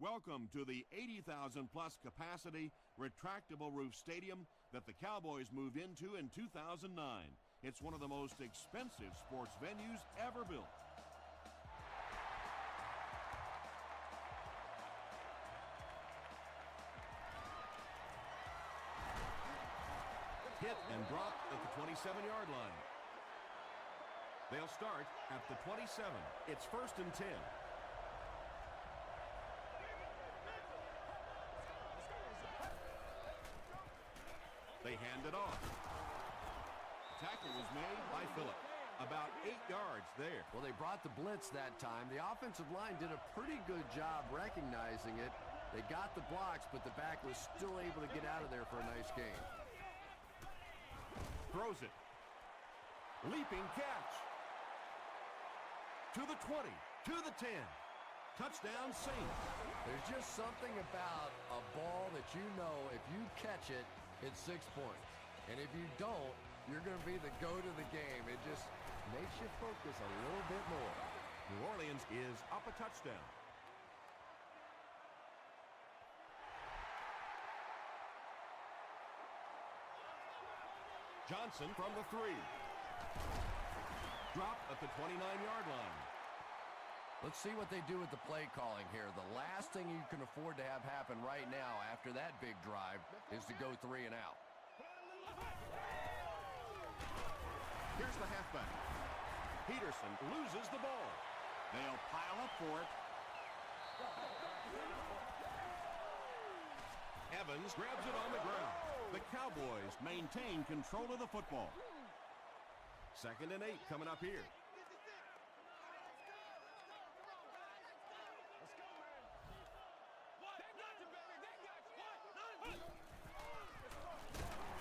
Welcome to the 80,000 plus capacity retractable roof stadium that the Cowboys moved into in 2009. It's one of the most expensive sports venues ever built. Hit and drop at the 27-yard line. They'll start at the 27. It's 1st and 10. They hand it off. Tackle was made by Phillip. About 8 yards there. Well, they brought the blitz that time. The offensive line did a pretty good job recognizing it. They got the blocks, but the back was still able to get out of there for a nice gain. Throws it. Leaping catch. To the 20, to the 10. Touchdown Saints. There's just something about a ball that you know if you catch it, it's 6 points. And if you don't, you're going to be the goat of the game. It just makes you focus a little bit more. New Orleans is up a touchdown. Johnson from the 3. Drop at the 29-yard line. Let's see what they do with the play calling here. The last thing you can afford to have happen right now after that big drive is to go 3 and out. Here's the halfback. Peterson loses the ball. They'll pile up for it. Evans grabs it on the ground. The Cowboys maintain control of the football. 2nd and 8 coming up here.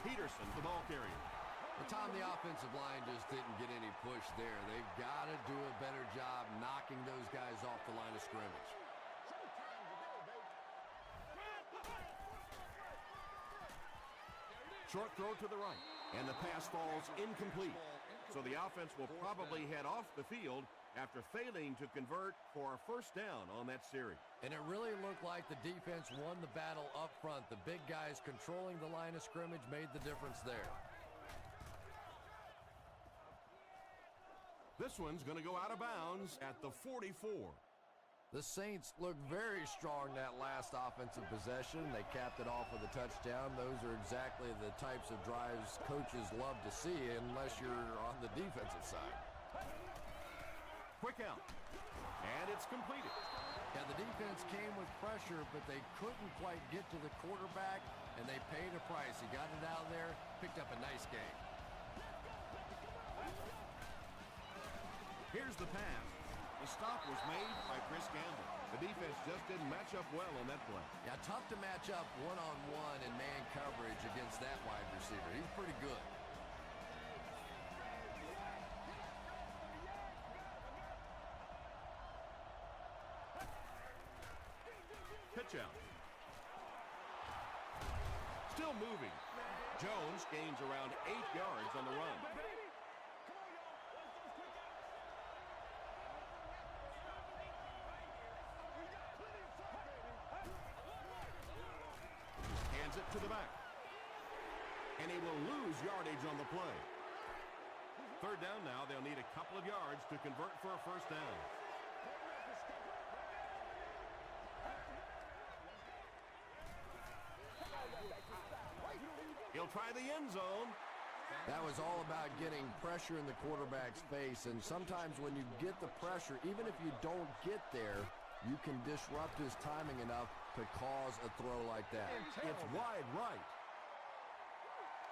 Peterson, the ball carrier. The time the offensive line just didn't get any push there. They've got to do a better job knocking those guys off the line of scrimmage. Short throw to the right, and the pass falls incomplete. So the offense will probably head off the field after failing to convert for a 1st down on that series. And it really looked like the defense won the battle up front. The big guys controlling the line of scrimmage made the difference there. This one's going to go out of bounds at the 44. The Saints looked very strong that last offensive possession. They capped it off with a touchdown. Those are exactly the types of drives coaches love to see unless you're on the defensive side. Quick out. And it's completed. Yeah, the defense came with pressure, but they couldn't quite get to the quarterback, and they paid a price. He got it out there, picked up a nice game. Here's the pass. The stop was made by Chris Gamble. The defense just didn't match up well on that play. Yeah, tough to match up one-on-one in man coverage against that wide receiver. He's pretty good. Pitch out. Still moving. Jones gains around 8 yards on the run. Hands it to the back. And he will lose yardage on the play. 3rd down now. They'll need a couple of yards to convert for a 1st down. He'll try the end zone. That was all about getting pressure in the quarterback's face, and sometimes when you get the pressure, even if you don't get there, you can disrupt his timing enough to cause a throw like that. It's wide right.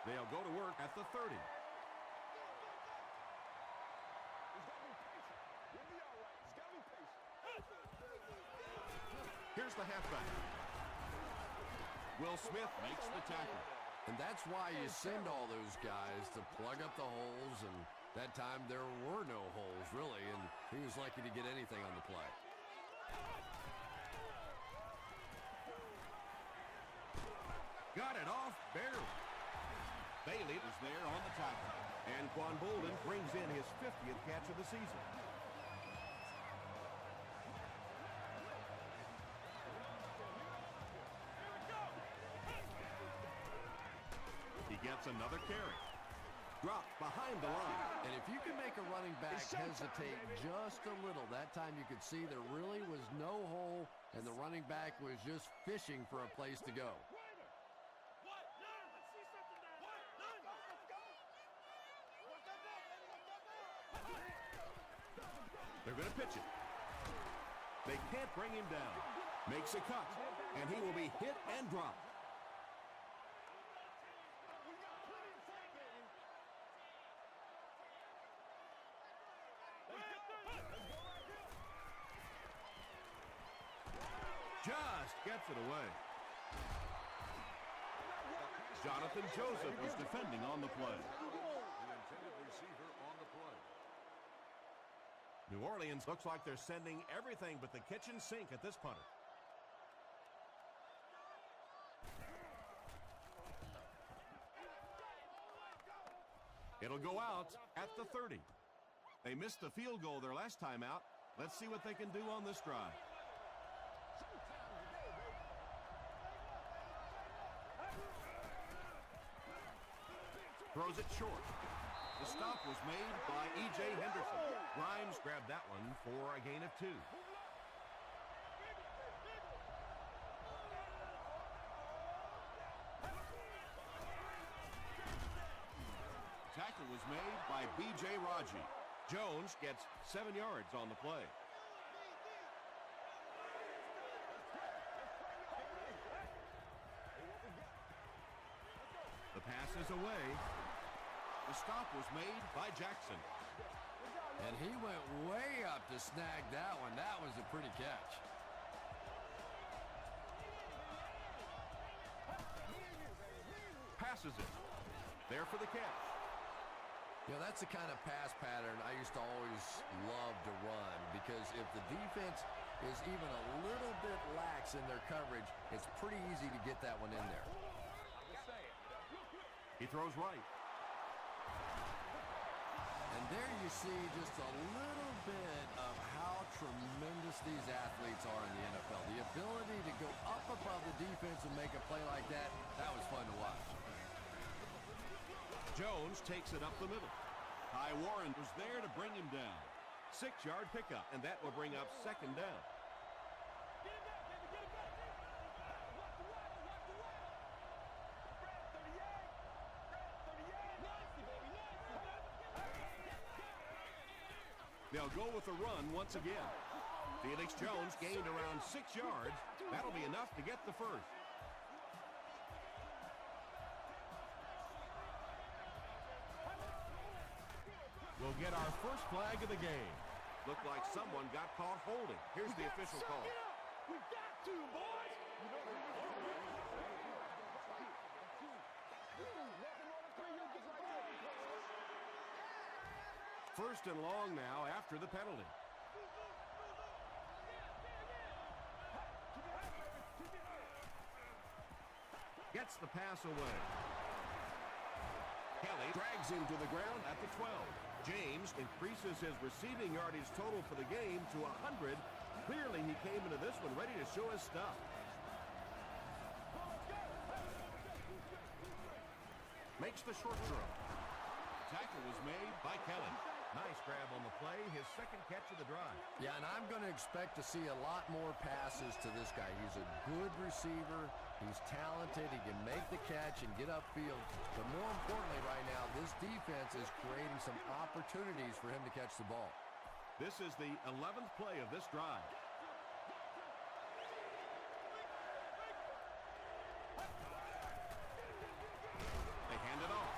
They'll go to work at the 30. Here's the halfback. Will Smith makes the tackle. And that's why you send all those guys to plug up the holes, and that time there were no holes, really, and he was lucky to get anything on the play. Got it off barely. Bailey is there on the tackle. And Quan Bolden brings in his 50th catch of the season. gets another carry. Dropped behind the line. And if you can make a running back hesitate just a little, that time you could see there really was no hole, and the running back was just fishing for a place to go. They're going to pitch it. They can't bring him down. Makes a cut, and he will be hit and dropped. Just gets it away. Jonathan Joseph was defending on the play. The intended receiver on the play. New Orleans looks like they're sending everything but the kitchen sink at this punter. It'll go out at the 30. They missed the field goal their last time out. Let's see what they can do on this drive. Throws it short. The stop was made by E.J. Henderson. Grimes grabbed that one for a gain of 2. Tackle was made by B.J. Raji. Jones gets 7 yards on the play. The pass is away. The stop was made by Jackson. And he went way up to snag that one. That was a pretty catch. Passes it. There for the catch. You know, that's the kind of pass pattern I used to always love to run, because if the defense is even a little bit lax in their coverage, it's pretty easy to get that one in there. He throws right. And there you see just a little bit of how tremendous these athletes are in the NFL. The ability to go up above the defense and make a play like that, that was fun to watch. Jones takes it up the middle. Ty Warren was there to bring him down. 6-yard pickup, and that will bring up 2nd down. They'll go with the run once again. Felix Jones gained around 6 yards. That'll be enough to get the first. We'll get our first flag of the game. Looked like someone got caught holding. Here's the official call. We got to, boys! First and long now after the penalty. Gets the pass away. Kelly drags him to the ground at the 12. James increases his receiving yardage total for the game to 100. Clearly he came into this one ready to show his stuff. Makes the short throw. Tackle was made by Kelly. Nice grab on the play, his 2nd catch of the drive. Yeah, and I'm going to expect to see a lot more passes to this guy. He's a good receiver. He's talented. He can make the catch and get upfield. But more importantly right now, this defense is creating some opportunities for him to catch the ball. This is the 11th play of this drive. They hand it off.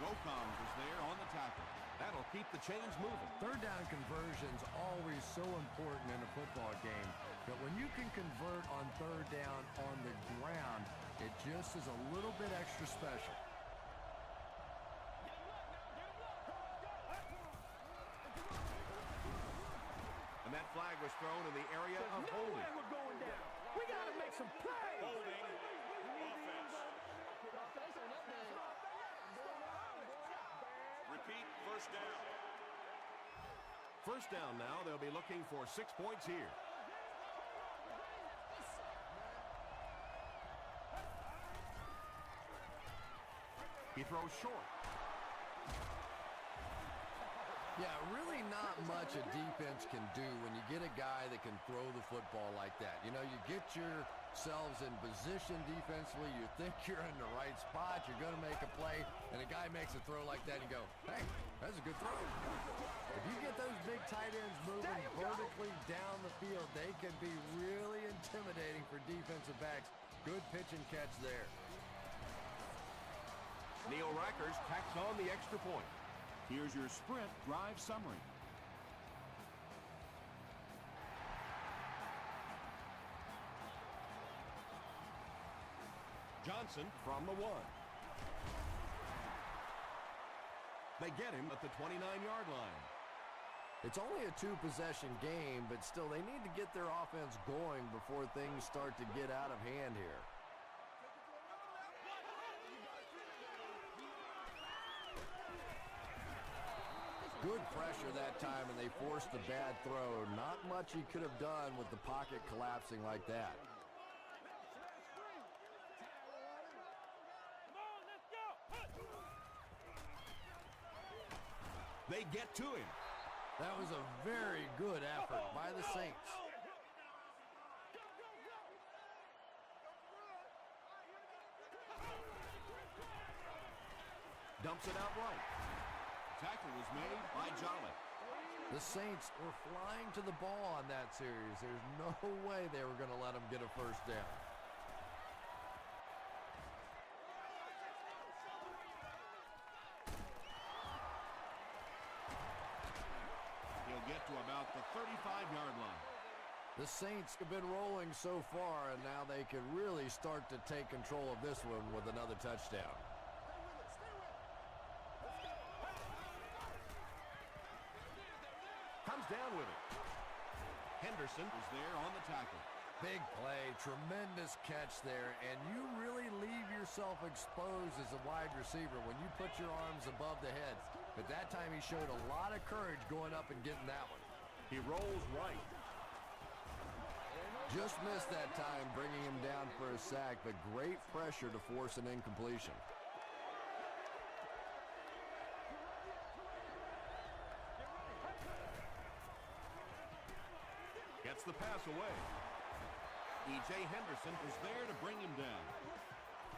Gocom was there on the tackle. That'll keep the chains moving. 3rd down conversion's always so important in a football game. But when you can convert on 3rd down on the ground, it just is a little bit extra special. And that flag was thrown in the area of holding. No way we're going down. We got to make some plays. Holding. Offense. Repeat, first down. First down now. They'll be looking for 6 points here. He throws short. Yeah, really not much a defense can do when you get a guy that can throw the football like that. You know, you get yourselves in position defensively. You think you're in the right spot. You're going to make a play, and a guy makes a throw like that, and you go, hey, that's a good throw. If you get those big tight ends moving vertically down the field, they can be really intimidating for defensive backs. Good pitch and catch there. Neil Rackers tacks on the extra point. Here's your sprint drive summary. Johnson from the 1. They get him at the 29-yard line. It's only a two-possession game, but still they need to get their offense going before things start to get out of hand here. Good pressure that time, and they forced the bad throw. Not much he could have done with the pocket collapsing like that. They get to him. That was a very good effort by the Saints. Dumps it out right. Tackle was made by Jolly. The Saints were flying to the ball on that series. There's no way they were going to let them get a first down. He'll get to about the 35-yard line. The Saints have been rolling so far, and now they can really start to take control of this one with another touchdown. Comes down with it. Henderson is there on the tackle. Big play, tremendous catch there, and you really leave yourself exposed as a wide receiver when you put your arms above the head. But that time he showed a lot of courage going up and getting that one. He rolls right. Just missed that time, bringing him down for a sack, but great pressure to force an incompletion. Gets the pass away. E.J. Henderson is there to bring him down.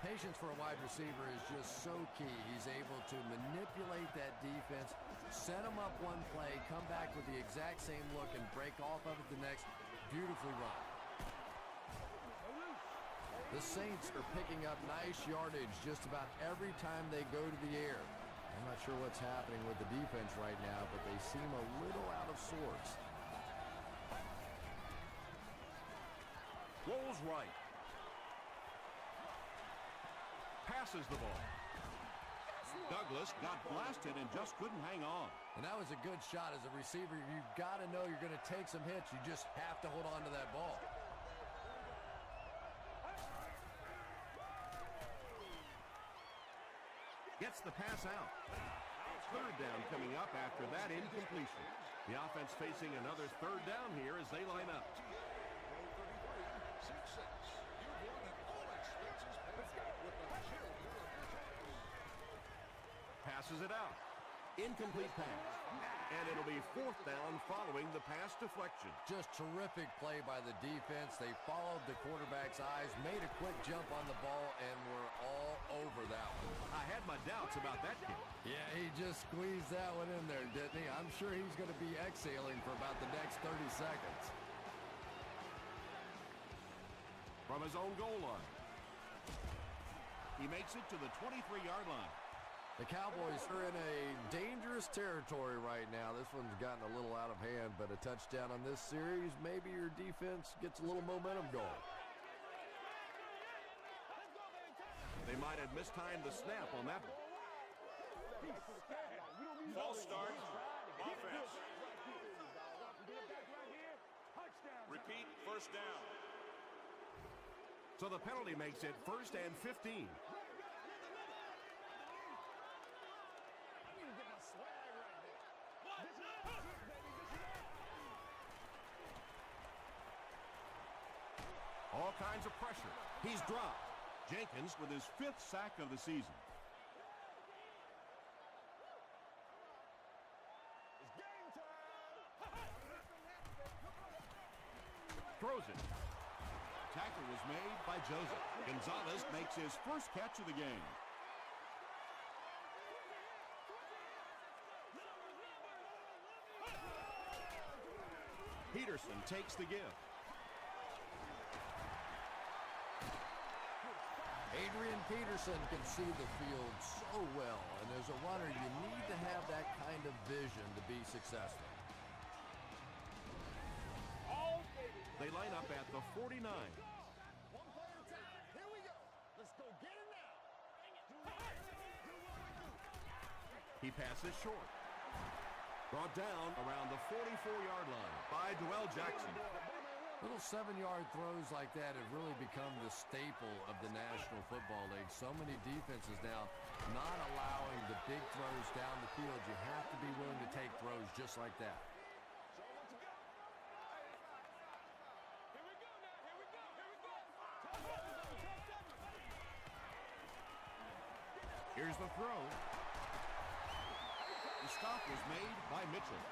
Patience for a wide receiver is just so key. He's able to manipulate that defense, set him up one play, come back with the exact same look, and break off of it the next. Beautifully run. The Saints are picking up nice yardage just about every time they go to the air. I'm not sure what's happening with the defense right now, but they seem a little out of sorts. Rolls right. Passes the ball. Douglas got blasted and just couldn't hang on. And that was a good shot. As a receiver, you've got to know you're going to take some hits. You just have to hold on to that ball. Gets the pass out. Third down coming up after that incompletion. The offense facing another third down here as they line up. Passes it out. Incomplete pass. And it'll be fourth down following the pass deflection. Just terrific play by the defense. They followed the quarterback's eyes, made a quick jump on the ball, and were all over that one. I had my doubts about that kick. Yeah, he just squeezed that one in there, didn't he? I'm sure he's going to be exhaling for about the next 30 seconds. From his own goal line. He makes it to the 23-yard line. The Cowboys are in a dangerous territory right now. This one's gotten a little out of hand, but a touchdown on this series, maybe your defense gets a little momentum going. They might have mistimed the snap on that one. False start. Offense. Repeat, first down. So the penalty makes it 1st and 15. All kinds of pressure. He's dropped. Jenkins with his 5th sack of the season. throws it. Tackle was made by Joseph. Gonzalez makes his first catch of the game. Peterson takes the give. Adrian Peterson can see the field so well, and as a runner, you need to have that kind of vision to be successful. They line up at the 49. One play at a time. Here we go. Let's go get it now. He passes short. Brought down around the 44-yard line by Dwell Jackson. Little 7-yard throws like that have really become the staple of the National Football League. So many defenses now not allowing the big throws down the field. You have to be willing to take throws just like that. Here's the throw. The stop was made by Mitchell.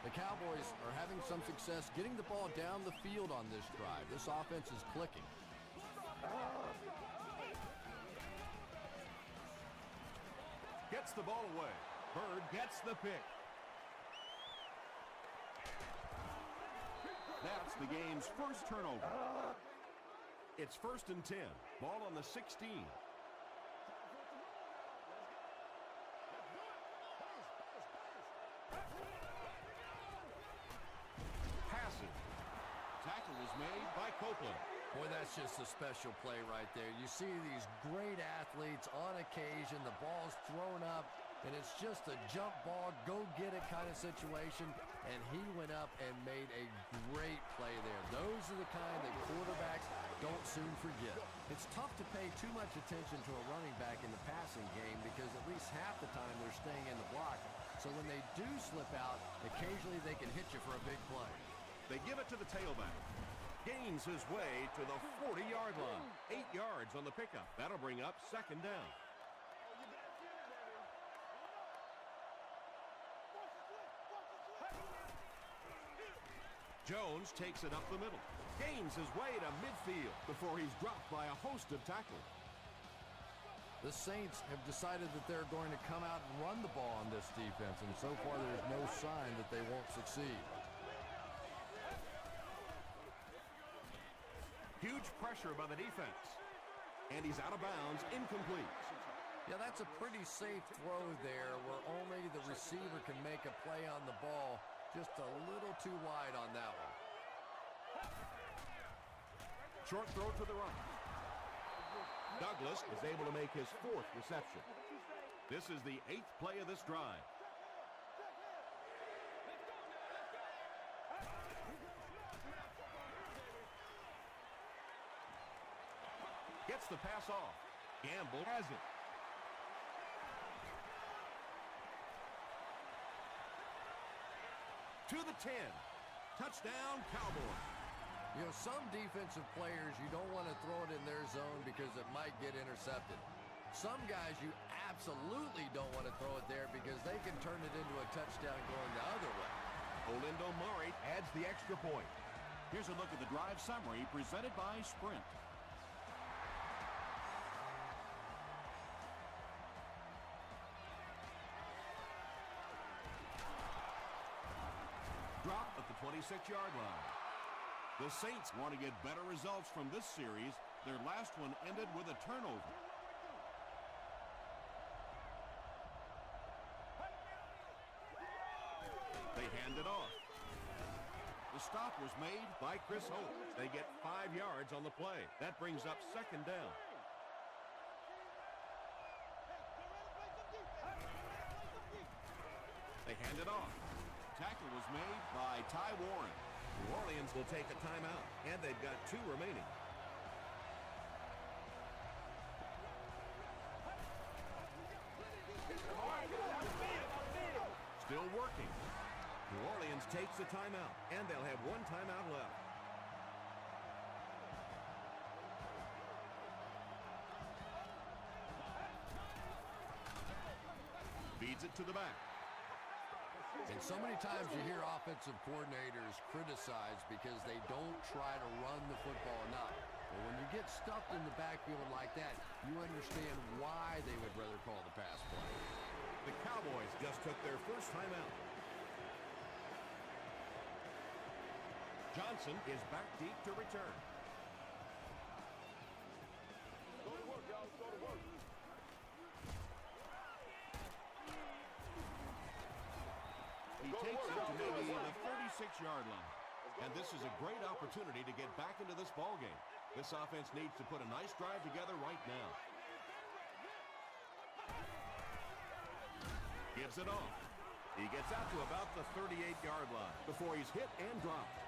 The Cowboys are having some success getting the ball down the field on this drive. This offense is clicking. Gets the ball away. Bird gets the pick. That's the game's first turnover. It's 1st and 10. Ball on the 16. Passing. Tackle was made by Copeland. Boy, that's just a special play right there. You see these great athletes on occasion, the ball's thrown up, and it's just a jump ball, go get it kind of situation, and he went up and made a great play there. Those are the kind that quarterbacks don't soon forget. It's tough to pay too much attention to a running back in the passing game because at least half the time they're staying in the block. So when they do slip out, occasionally they can hit you for a big play. They give it to the tailback. Gains his way to the 40-yard line. 8 yards on the pickup. That'll bring up 2nd down. Jones takes it up the middle. Gains his way to midfield before he's dropped by a host of tackles. The Saints have decided that they're going to come out and run the ball on this defense, and so far there's no sign that they won't succeed. Huge pressure by the defense. And he's out of bounds, incomplete. Yeah, that's a pretty safe throw there where only the receiver can make a play on the ball. Just a little too wide on that one. Short throw to the right. Douglas is able to make his 4th reception. This is the 8th play of this drive. Gets the pass off. Gamble has it. To the 10. Touchdown, Cowboys. You know, some defensive players, you don't want to throw it in their zone because it might get intercepted. Some guys, you absolutely don't want to throw it there because they can turn it into a touchdown going the other way. Olindo Mari adds the extra point. Here's a look at the drive summary presented by Sprint. Drop at the 26-yard line. The Saints want to get better results from this series. Their last one ended with a turnover. They hand it off. The stop was made By Chris Hope. They get 5 yards on the play. That brings up 2nd down. They hand it off. Tackle was made by Ty Warren. New Orleans will take a timeout, and they've got 2 remaining. Still working. New Orleans takes a timeout, and they'll have 1 timeout left. Feeds it to the back. And so many times you hear offensive coordinators criticized because they don't try to run the football enough. But when you get stuffed in the backfield like that, you understand why they would rather call the pass play. The Cowboys just took their first time out. Johnson is back deep to return. Go to work, y'all. Go to work. He takes it to maybe the 36-yard line. And this is a great opportunity to get back into this ball game. This offense needs to put a nice drive together right now. Gives it off. He gets out to about the 38-yard line before he's hit and dropped.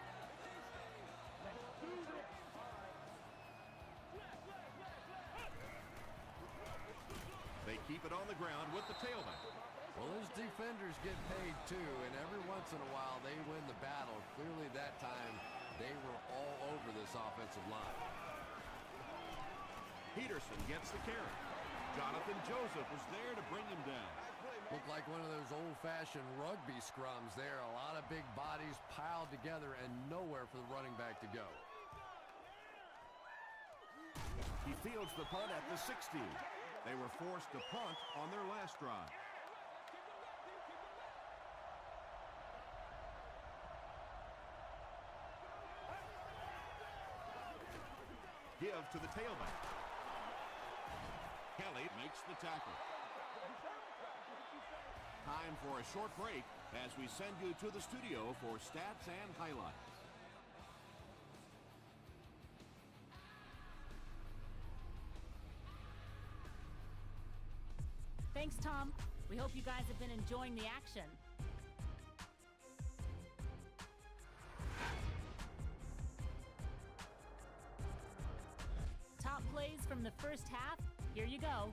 They keep it on the ground with the tailback. Well, his defenders get paid too, and every once in a while they win the battle. Clearly that time they were all over this offensive line. Peterson gets the carry. Jonathan Joseph was there to bring him down. Looked like one of those old-fashioned rugby scrums there. A lot of big bodies piled together and nowhere for the running back to go. He fields the punt at the 16. They were forced to punt on their last drive. Give to the tailback. Kelly makes the tackle. Time for a short break as we send you to the studio for stats and highlights. Thanks, Tom. We hope you guys have been enjoying the action. Top plays from the first half. Here you go.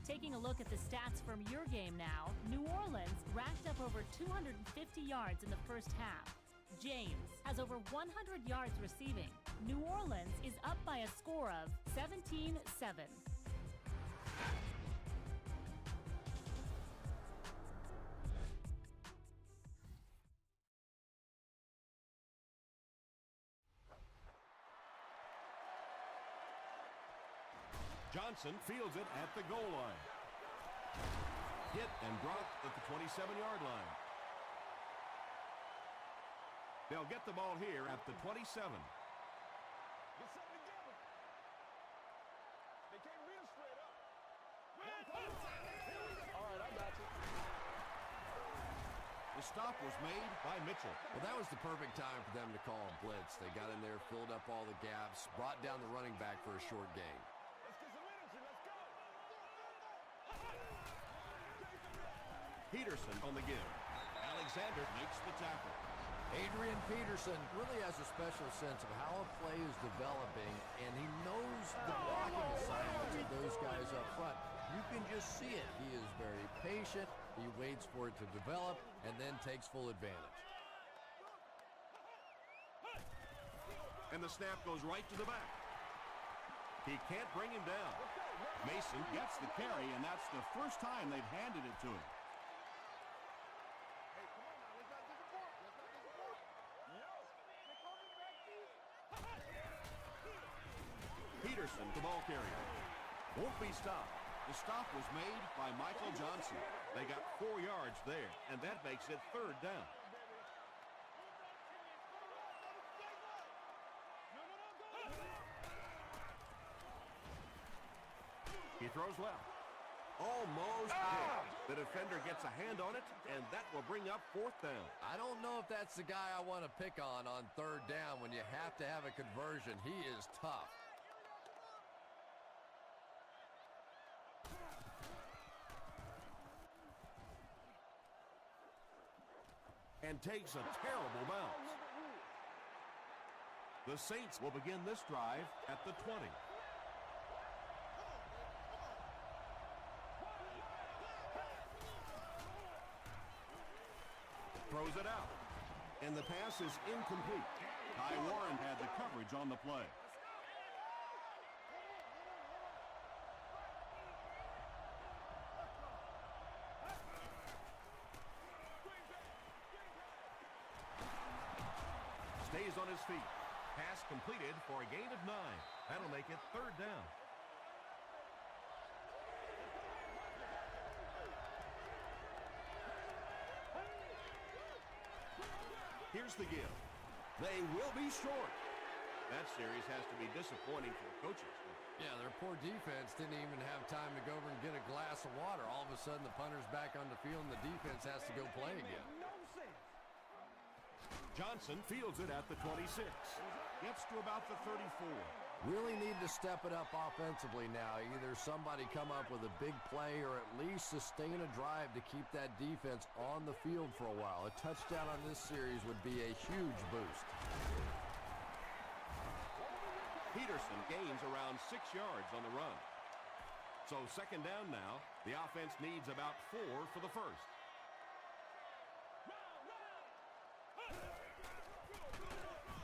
Taking a look at the stats from your game now, New Orleans racked up over 250 yards in the first half. James has over 100 yards receiving. New Orleans is up by a score of 17-7. Johnson fields it at the goal line. Hit and dropped at the 27-yard line. They'll get the ball here at the 27. Get something together. They came real straight up. All right, I got you. The stop was made by Mitchell. Well, that was the perfect time for them to call a blitz. They got in there, filled up all the gaps, brought down the running back for a short gain. Let's get some energy. Let's go. Peterson on the give. Alexander makes the tackle. Adrian Peterson really has a special sense of how a play is developing, and he knows the blocking assignments of those guys up front. You can just see it. He is very patient. He waits for it to develop and then takes full advantage. And the snap goes right to the back. He can't bring him down. Mason gets the carry, and that's the first time they've handed it to him. Peterson, the ball carrier, won't be stopped. The stop was made by Michael Johnson. They got 4 yards there, and that makes it third down. He throws left. Almost hit. The defender gets a hand on it, and that will bring up 4th down. I don't know if that's the guy I want to pick on 3rd down when you have to have a conversion. He is tough. And takes a terrible bounce. The Saints will begin this drive at the 20. Throws it out. And the pass is incomplete. Ty Warren had the coverage on the play. Stays on his feet. Pass completed for a gain of 9. That'll make it 3rd down. Here's the give. They will be short. That series has to be disappointing for the coaches. Yeah, their poor defense didn't even have time to go over and get a glass of water. All of a sudden, the punter's back on the field, and the defense has to go play again. Johnson fields it at the 26. Gets to about the 34. Really need to step it up offensively now. Either somebody come up with a big play or at least sustain a drive to keep that defense on the field for a while. A touchdown on this series would be a huge boost. Peterson gains around 6 yards on the run. So 2nd down now. The offense needs about 4 for the first.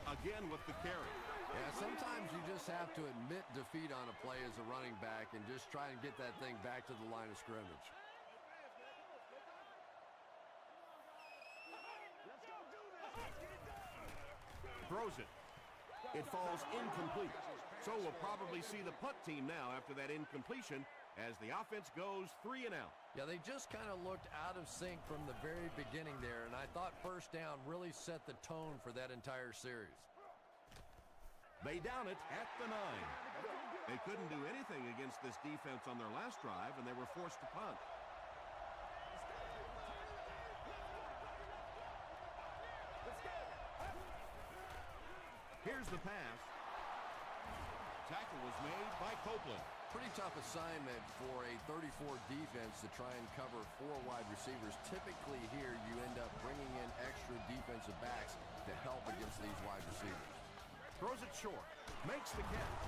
Again with the carry. Yeah, sometimes you just have to admit defeat on a play as a running back and just try and get that thing back to the line of scrimmage. Throws it. It falls incomplete. So we'll probably see the punt team now after that incompletion as the offense goes 3 and out. Yeah, they just kind of looked out of sync from the very beginning there, and I thought 1st down really set the tone for that entire series. They down it at the 9. They couldn't do anything against this defense on their last drive, and they were forced to punt. Here's the pass. Tackle was made by Copeland. Pretty tough assignment for a 34 defense to try and cover 4 wide receivers. Typically here you end up bringing in extra defensive backs to help against these wide receivers. Throws it short. Makes the catch.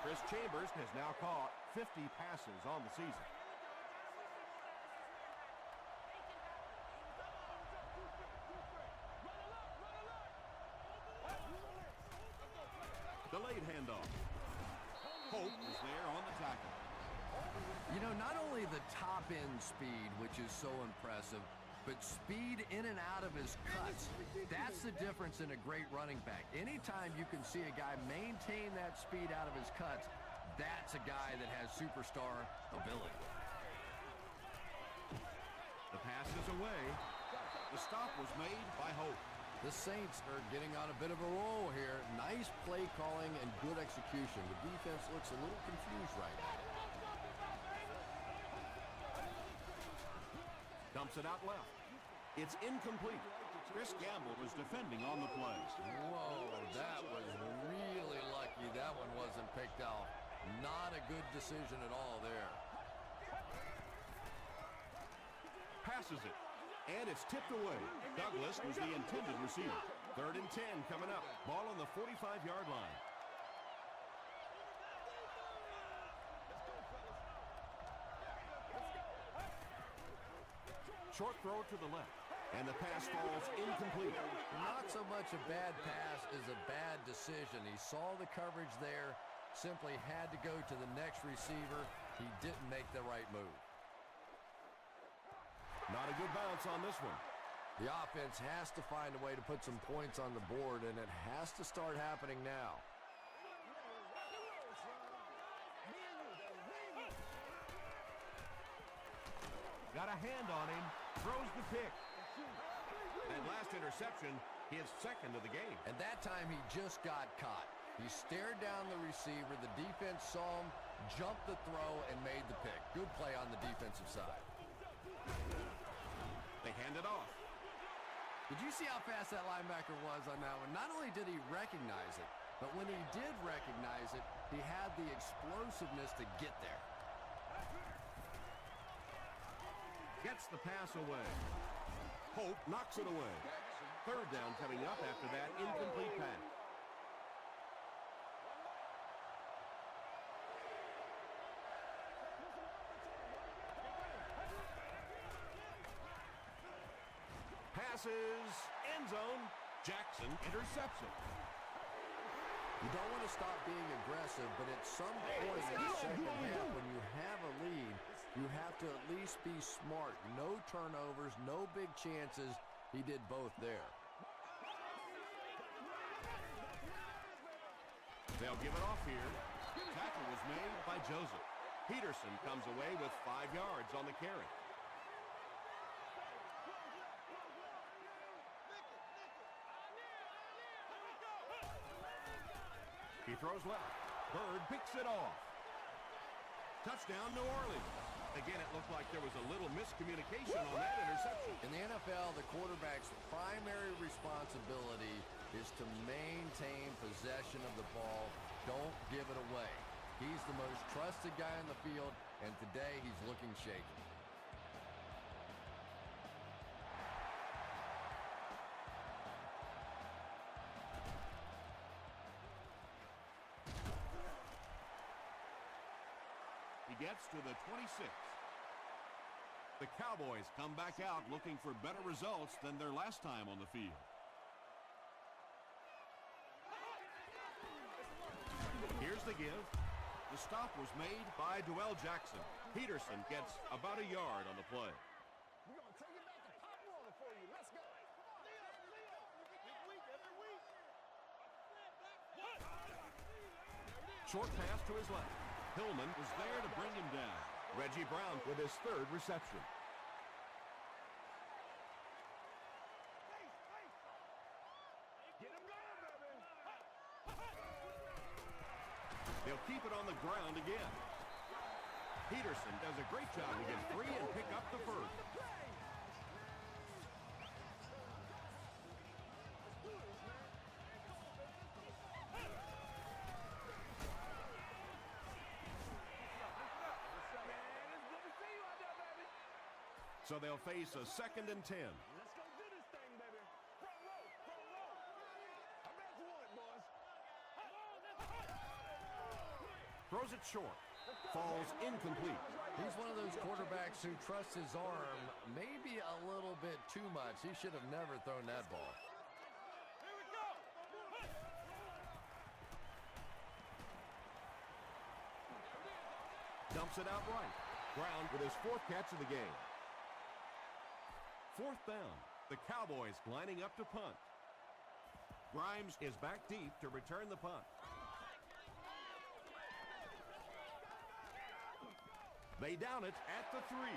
Chris Chambers has now caught 50 passes on the season. Delayed handoff. Hope is there on the tackle. You know, not only the top end speed, which is so impressive, but speed in and out of his cuts. That's the difference in a great running back. Anytime you can see a guy maintain that speed out of his cuts, that's a guy that has superstar ability. The pass is away. The stop was made by Hope. The Saints are getting on a bit of a roll here. Nice play calling and good execution. The defense looks a little confused right now. Dumps it out left. It's incomplete. Chris Gamble was defending on the play. Whoa, that was really lucky that one wasn't picked off. Not a good decision at all there. Passes it. And it's tipped away. Douglas was the intended receiver. 3rd and 10 coming up. Ball on the 45-yard line. Short throw to the left. And the pass falls incomplete. Not so much a bad pass as a bad decision. He saw the coverage there, simply had to go to the next receiver. He didn't make the right move. Not a good bounce on this one. The offense has to find a way to put some points on the board, and it has to start happening now. Got a hand on him. Throws the pick. That last interception, his 2nd of the game. And that time he just got caught. He stared down the receiver. The defense saw him, jumped the throw, and made the pick. Good play on the defensive side. They hand it off. Did you see how fast that linebacker was on that one? Not only did he recognize it, but when he did recognize it, he had the explosiveness to get there. Gets the pass away. Hope knocks it away. Third down coming up after that incomplete pass. Passes, end zone. Jackson intercepts it. You don't want to stop being aggressive, but at some point in the second half, when you have a lead, you have to at least be smart. No turnovers, no big chances. He did both there. They'll give it off here. Tackle was made by Joseph. Peterson comes away with 5 yards on the carry. He throws left. Bird picks it off. Touchdown, New Orleans. Again, it looked like there was a little miscommunication on that interception. In the NFL, the quarterback's primary responsibility is to maintain possession of the ball. Don't give it away. He's the most trusted guy in the field, and today he's looking shaky. He gets to the 26. The Cowboys come back out looking for better results than their last time on the field. Here's the give. The stop was made by Dwell Jackson. Peterson gets about a yard on the play. We're going to take it back to Pop Warner for you. Let's go. Short pass to his left. Hillman was there to bring him down. Reggie Brown with his 3rd reception. They'll keep it on the ground again. Peterson does a great job to get free and pick up the first. So they'll face a 2nd and 10. Let's go do this thing, baby. Front row, front row. I bet you want it, boys. Throws it short. Falls incomplete. He's one of those quarterbacks who trusts his arm maybe a little bit too much. He should have never thrown that ball. Dumps it out right. Brown with his 4th catch of the game. 4th down. The Cowboys lining up to punt. Grimes is back deep to return the punt. They down it at the 3.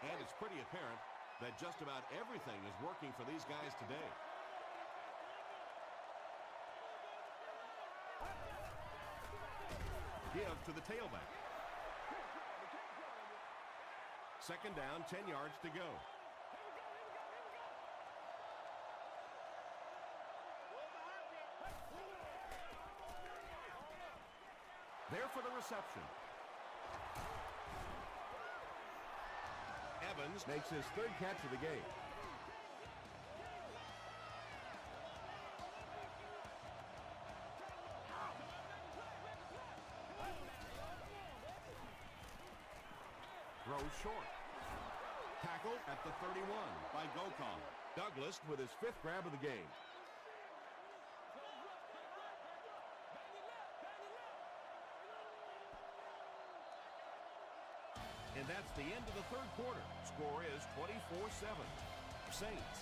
And it's pretty apparent that just about everything is working for these guys today. Give to the tailback. 2nd down, 10 yards to go. There for the reception. Evans makes his 3rd catch of the game. Throws short. Tackled at the 31 by Gokong. Douglas with his 5th grab of the game. And that's the end of the 3rd quarter. Score is 24-7. Saints.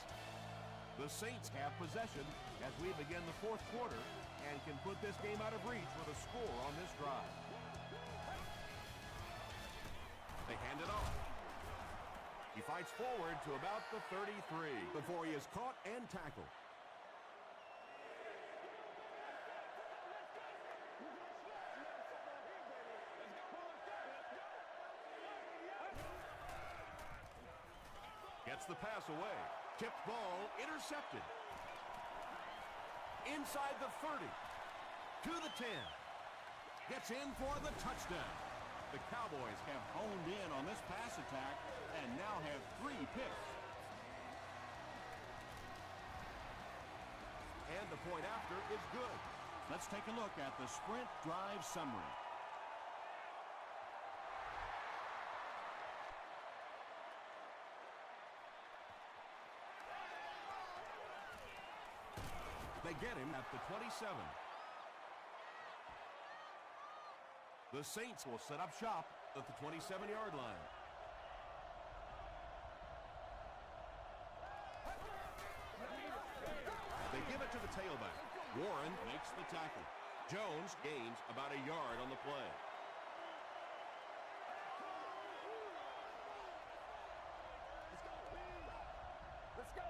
The Saints have possession as we begin the 4th quarter and can put this game out of reach with a score on this drive. They hand it off. He fights forward to about the 33 before he is caught and tackled. Gets the pass away. Tipped ball intercepted. Inside the 30. To the 10. Gets in for the touchdown. The Cowboys have honed in on this pass attack and now have 3 picks. And the point after is good. Let's take a look at the sprint drive summary. They get him at the 27. The Saints will set up shop at the 27-yard line. They give it to the tailback. Warren makes the tackle. Jones gains about a yard on the play. Let's go.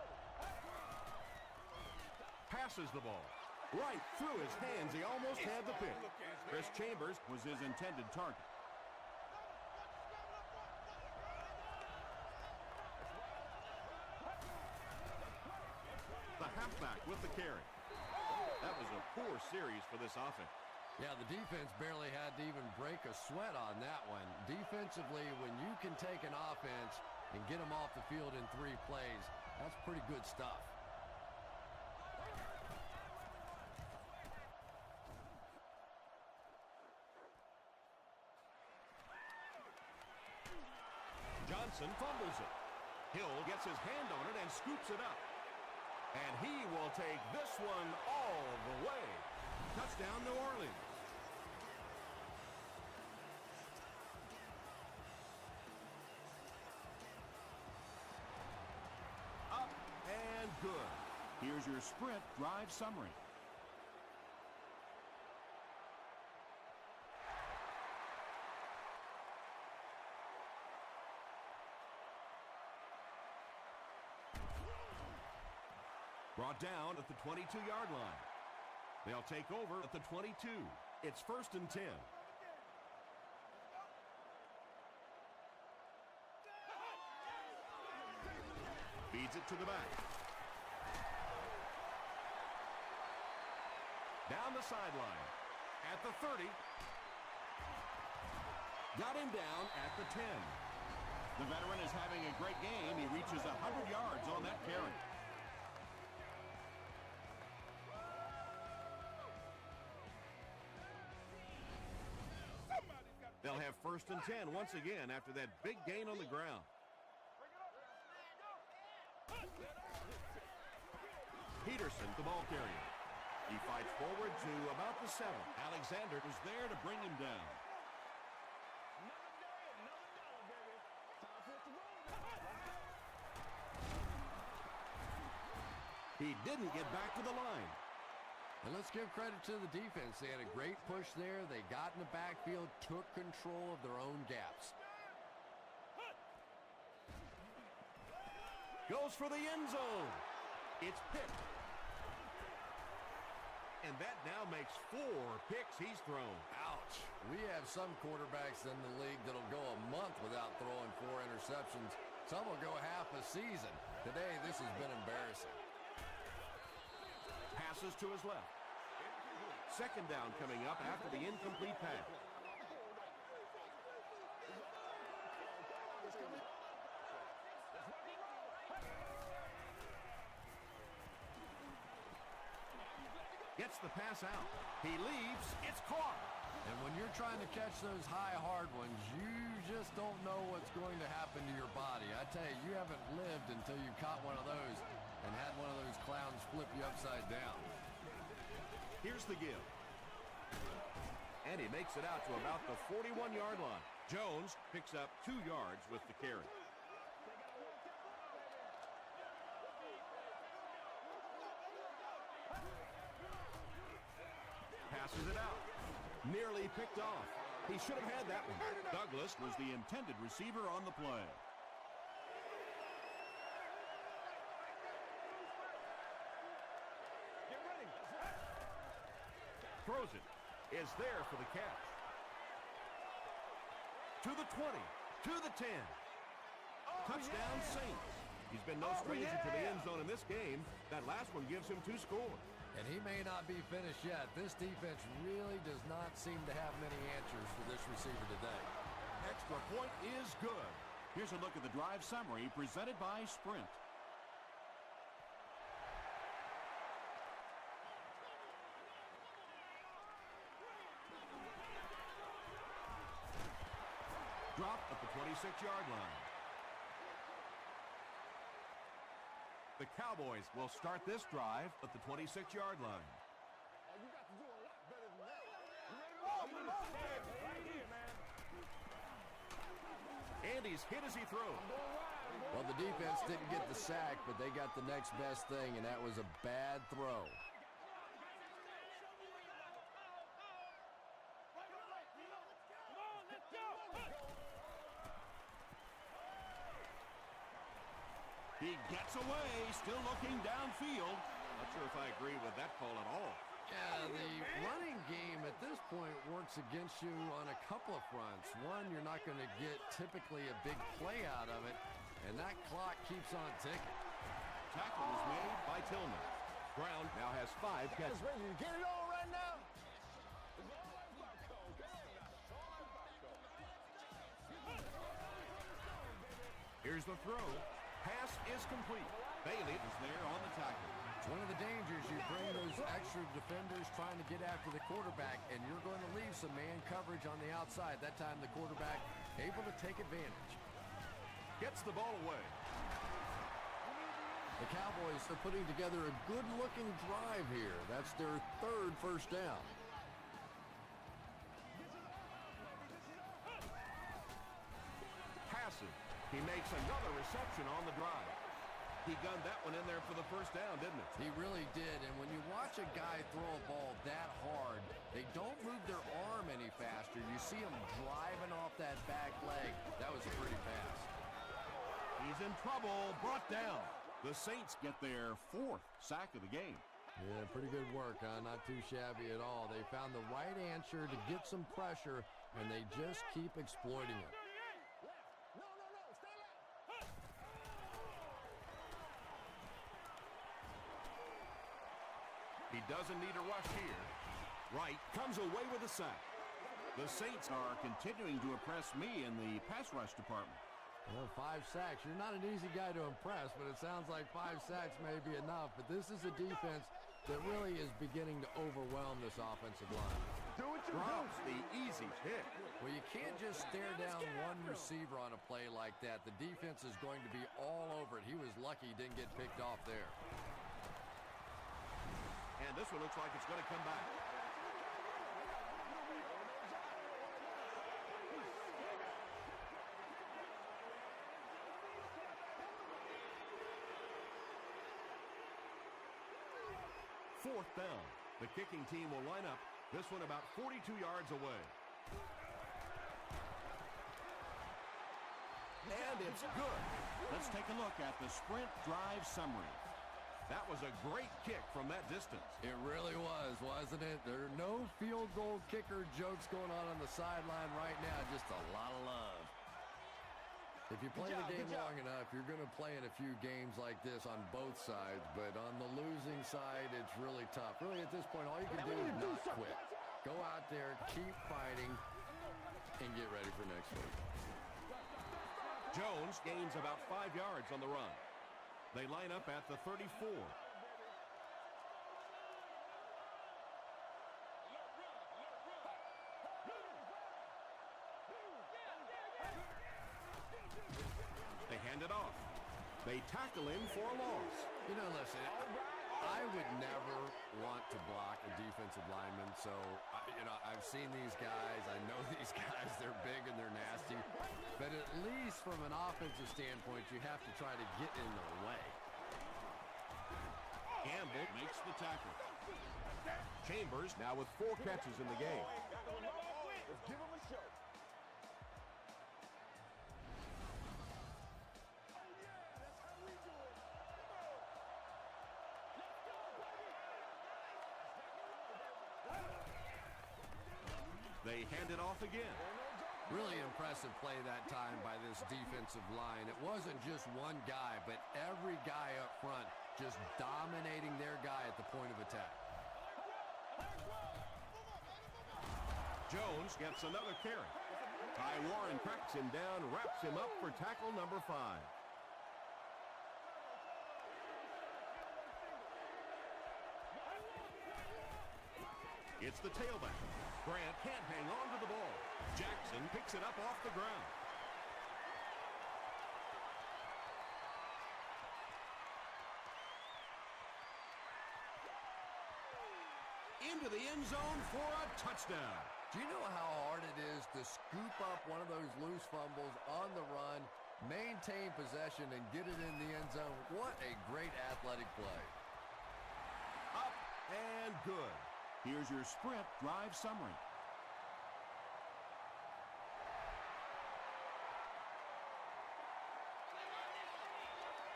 Passes the ball. Right through his hands. He almost had the pick. Chris Chambers Was his intended target. the halfback with the carry. That was a poor series for this offense. Yeah, the defense barely had to even break a sweat on that one. Defensively, when you can take an offense and get them off the field in 3 plays, that's pretty good stuff. Johnson fumbles it. Hill gets his hand on it and scoops it up. And he will take this one all the way. Touchdown, New Orleans. Up and good. Here's your sprint drive summary. Brought down at the 22-yard line. They'll take over at the 22. It's 1st and 10. Feeds it to the back. Down the sideline. At the 30. Got him down at the 10. The veteran is having a great game. He reaches 100 yards on that carry. They'll have 1st and 10 once again after that big gain on the ground. Peterson, the ball carrier. He fights forward to about the 7. Alexander was there to bring him down. He didn't get back to the line. And let's give credit to the defense. They had a great push there. They got in the backfield, took control of their own gaps. Goes for the end zone. It's picked. And that now makes 4 picks he's thrown. Ouch. We have some quarterbacks in the league that'll go a month without throwing 4 interceptions. Some will go half a season. Today, this has been embarrassing. Passes to his left. 2nd down coming up after the incomplete pass. Gets the pass out. He leaves. It's caught. And when you're trying to catch those high, hard ones, you just don't know what's going to happen to your body. I tell you, you haven't lived until you caught one of those and had one of those clowns flip you upside down. Here's the give. And he makes it out to about the 41-yard line. Jones picks up 2 yards with the carry. Passes it out. Nearly picked off. He should have had that one. Douglas was the intended receiver on the play. Throws it. Is there for the catch. To the 20. To the 10. Touchdown Saints. He's been no stranger to the end zone in this game. That last one gives him 2 scores. And he may not be finished yet. This defense really does not seem to have many answers for this receiver today. Extra point is good. Here's a look at the drive summary presented by Sprint. Drop at the 26-yard line. The Cowboys will start this drive at the 26-yard line. Oh, you got to do a lot better than that. You ready to roll? Right here, man. And he's hit as he throws. Well, the defense didn't get the sack, but they got the next best thing, and that was a bad throw. He gets away, still looking downfield. Not sure if I agree with that call at all. Yeah, the running game at this point works against you on a couple of fronts. One, you're not going to get typically a big play out of it, and that clock keeps on ticking. Tackle was made by Tillman. Brown now has 5 catches. Ready to get it on right now? Here's the throw. Pass is complete. Bailey Is there on the tackle. It's one of the dangers. You bring those extra defenders trying to get after the quarterback, and you're going to leave some man coverage on the outside. That time the quarterback able to take advantage. gets the ball away. The Cowboys are putting together a good-looking drive here. That's their 3rd first down. Passive. He makes another reception on the drive. He gunned that one in there for the first down, didn't it? He really did, and when you watch a guy throw a ball that hard, they don't move their arm any faster. You see him driving off that back leg. That was a pretty pass. He's in trouble, brought down. The Saints get their 4th sack of the game. Yeah, pretty good work, huh? Not too shabby at all. They found the right answer to get some pressure, and they just keep exploiting it. He doesn't need a rush here. Wright comes away with a sack. The Saints are continuing to impress me in the pass rush department. Well, 5 sacks. You're not an easy guy to impress, but it sounds like 5 sacks may be enough. But this is a defense that really is beginning to overwhelm this offensive line. Drops the easy hit. Well, you can't just stare down one receiver on a play like that. The defense is going to be all over it. He was lucky he didn't get picked off there. And this one looks like it's going to come back. Fourth down. The kicking team will line up. This one about 42 yards away. And it's good. Let's take a look at the sprint drive summary. That was a great kick from that distance. It really was, wasn't it? There are no field goal kicker jokes going on the sideline right now. Just a lot of love. If you play the game long enough, you're going to play in a few games like this on both sides. But on the losing side, it's really tough. Really, at this point, all you can do is not quit. Go out there, keep fighting, and get ready for next week. Jones gains about 5 yards on the run. They line up at the 34. They hand it off. They tackle him for a loss. You know, listen, I would never want to block a defensive lineman, so, I've seen these guys. I know these guys. They're big and they're nasty. But at least from an offensive standpoint, you have to try to get in their way. Campbell makes the tackle. Chambers now with 4 catches in the game. Let's give him a show. They hand it off again. Really impressive play that time by this defensive line. It wasn't just one guy, but every guy up front just dominating their guy at the point of attack. Jones gets another carry. Ty Warren cracks him down, wraps him up for tackle number 5. It's the tailback. Grant can't hang on to the ball. Jackson picks it up off the ground. Into the end zone for a touchdown. Do you know how hard it is to scoop up one of those loose fumbles on the run, maintain possession, and get it in the end zone? What a great athletic play. Up and good. Here's your Sprint drive summary.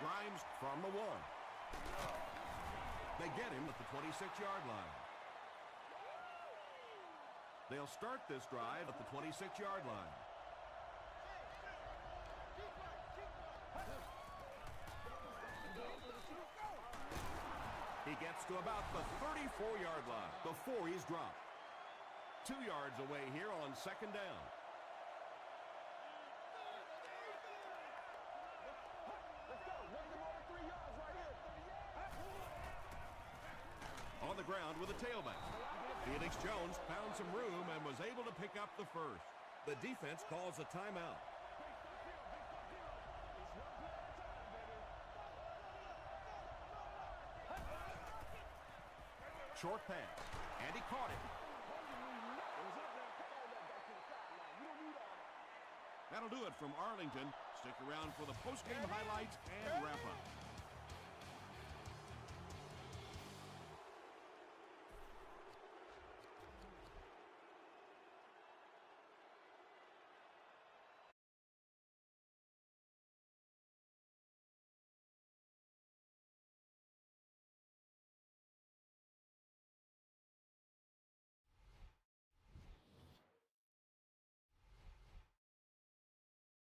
Grimes from the 1. They get him at the 26-yard line. They'll start this drive at the 26-yard line. He gets to about the 34-yard line before he's dropped. 2 yards away here on second down. On the ground with a tailback. Felix Jones found some room and was able to pick up the first. The defense calls a timeout. Short pass, and he caught it. That'll do it from Arlington. Stick around for the postgame highlights and wrap-up.